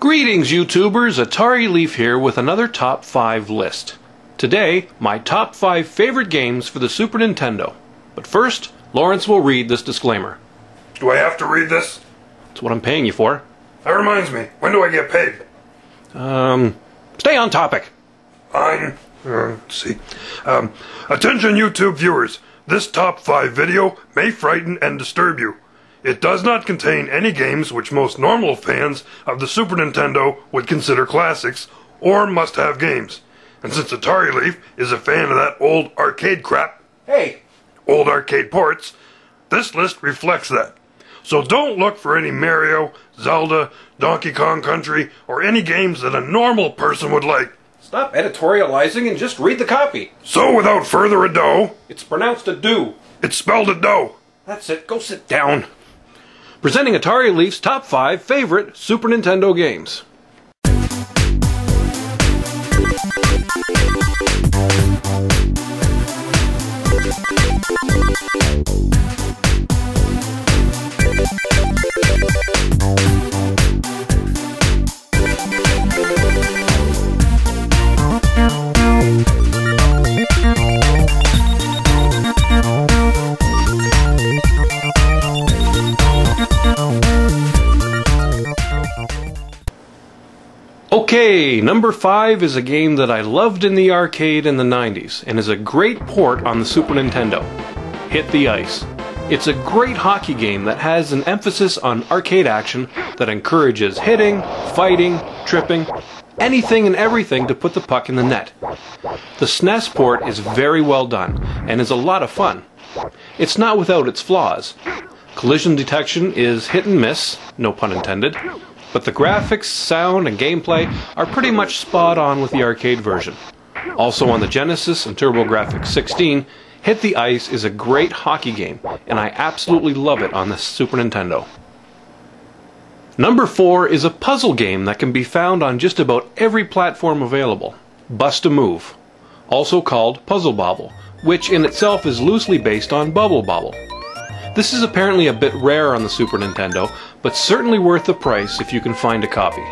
Greetings YouTubers, Atarileaf here with another top 5 list. Today, my top 5 favorite games for the Super Nintendo. But first, Lawrence will read this disclaimer. Do I have to read this? That's what I'm paying you for. That reminds me, when do I get paid? Stay on topic. Fine. Let's see. Attention YouTube viewers, this top 5 video may frighten and disturb you. It does not contain any games which most normal fans of the Super Nintendo would consider classics or must-have games. And since Atarileaf is a fan of that old arcade crap, old arcade ports, this list reflects that. So don't look for any Mario, Zelda, Donkey Kong Country, or any games that a normal person would like. Stop editorializing and just read the copy. So without further ado... It's pronounced ado. It's spelled ado. That's it, go sit down. Presenting Atarileaf's top 5 favorite Super Nintendo games. Okay, number 5 is a game that I loved in the arcade in the 90s and is a great port on the Super Nintendo. Hit the Ice. It's a great hockey game that has an emphasis on arcade action that encourages hitting, fighting, tripping, anything and everything to put the puck in the net. The SNES port is very well done and is a lot of fun. It's not without its flaws. Collision detection is hit and miss, no pun intended. But the graphics, sound, and gameplay are pretty much spot on with the arcade version. Also on the Genesis and TurboGrafx-16, Hit the Ice is a great hockey game, and I absolutely love it on the Super Nintendo. Number 4 is a puzzle game that can be found on just about every platform available. Bust-A-Move, also called Puzzle Bobble, which in itself is loosely based on Bubble Bobble. This is apparently a bit rare on the Super Nintendo, but certainly worth the price if you can find a copy.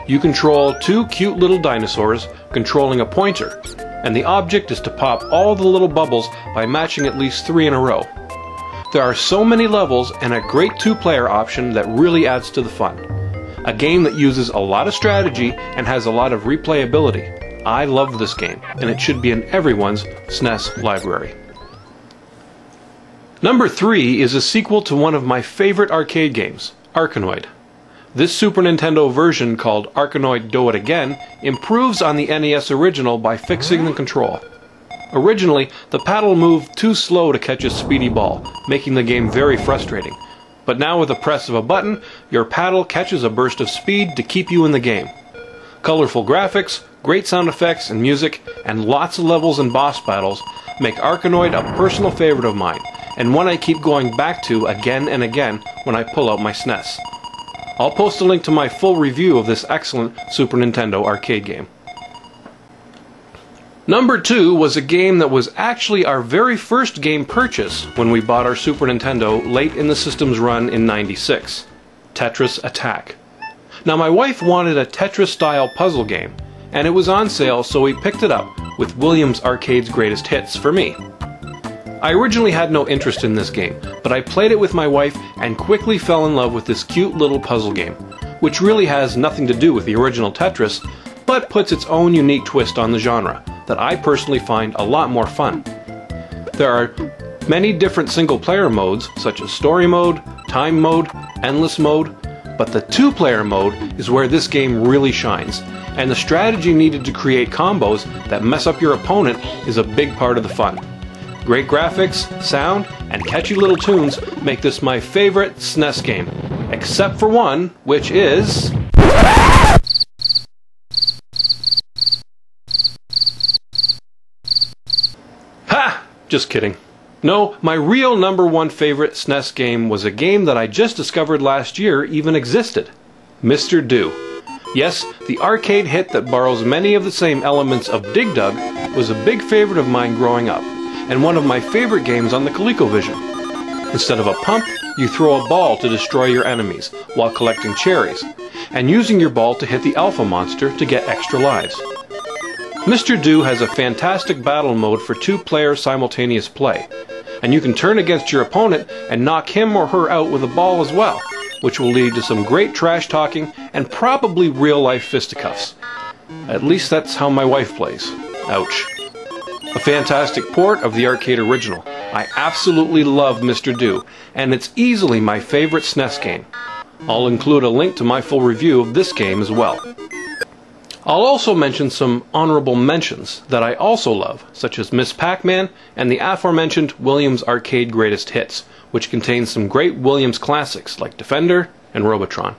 You control 2 cute little dinosaurs controlling a pointer, and the object is to pop all the little bubbles by matching at least 3 in a row. There are so many levels and a great 2-player option that really adds to the fun. A game that uses a lot of strategy and has a lot of replayability. I love this game, and it should be in everyone's SNES library. Number 3 is a sequel to one of my favorite arcade games, Arkanoid. This Super Nintendo version, called Arkanoid Do It Again, improves on the NES original by fixing the control. Originally, the paddle moved too slow to catch a speedy ball, making the game very frustrating. But now with the press of a button, your paddle catches a burst of speed to keep you in the game. Colorful graphics, great sound effects and music, and lots of levels and boss battles make Arkanoid a personal favorite of mine, and one I keep going back to again and again when I pull out my SNES. I'll post a link to my full review of this excellent Super Nintendo arcade game. Number 2 was a game that was actually our very first game purchase when we bought our Super Nintendo late in the system's run in '96, Tetris Attack. Now my wife wanted a Tetris-style puzzle game, and it was on sale, so we picked it up with Williams Arcade's Greatest Hits for me. I originally had no interest in this game, but I played it with my wife and quickly fell in love with this cute little puzzle game, which really has nothing to do with the original Tetris, but puts its own unique twist on the genre that I personally find a lot more fun. There are many different single-player modes, such as story mode, time mode, endless mode, but the 2-player mode is where this game really shines, and the strategy needed to create combos that mess up your opponent is a big part of the fun. Great graphics, sound, and catchy little tunes make this my favorite SNES game, except for one, which is... Ha! Just kidding. No, my real number 1 favorite SNES game was a game that I just discovered last year even existed. Mr. Do. Yes, the arcade hit that borrows many of the same elements of Dig Dug was a big favorite of mine growing up, and one of my favorite games on the ColecoVision. Instead of a pump, you throw a ball to destroy your enemies while collecting cherries, and using your ball to hit the alpha monster to get extra lives. Mr. Do has a fantastic battle mode for 2-player simultaneous play, and you can turn against your opponent and knock him or her out with a ball as well, which will lead to some great trash talking and probably real-life fisticuffs. At least that's how my wife plays. Ouch. A fantastic port of the arcade original. I absolutely love Mr. Do, and it's easily my favorite SNES game. I'll include a link to my full review of this game as well. I'll also mention some honorable mentions that I also love, such as Miss Pac-Man and the aforementioned Williams Arcade Greatest Hits, which contains some great Williams classics like Defender and Robotron.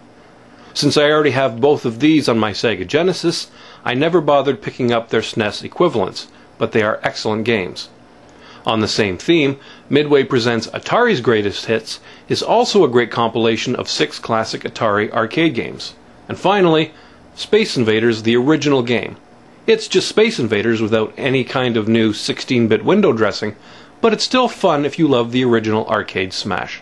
Since I already have both of these on my Sega Genesis, I never bothered picking up their SNES equivalents, but they are excellent games. On the same theme, Midway Presents Atari's Greatest Hits is also a great compilation of 6 classic Atari arcade games. And finally, Space Invaders, the original game. It's just Space Invaders without any kind of new 16-bit window dressing, but it's still fun if you love the original arcade smash.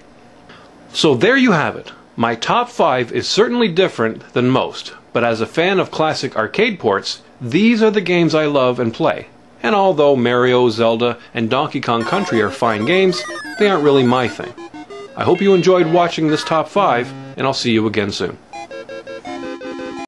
So there you have it. My top 5 is certainly different than most, but as a fan of classic arcade ports, these are the games I love and play. And although Mario, Zelda, and Donkey Kong Country are fine games, they aren't really my thing. I hope you enjoyed watching this top 5, and I'll see you again soon.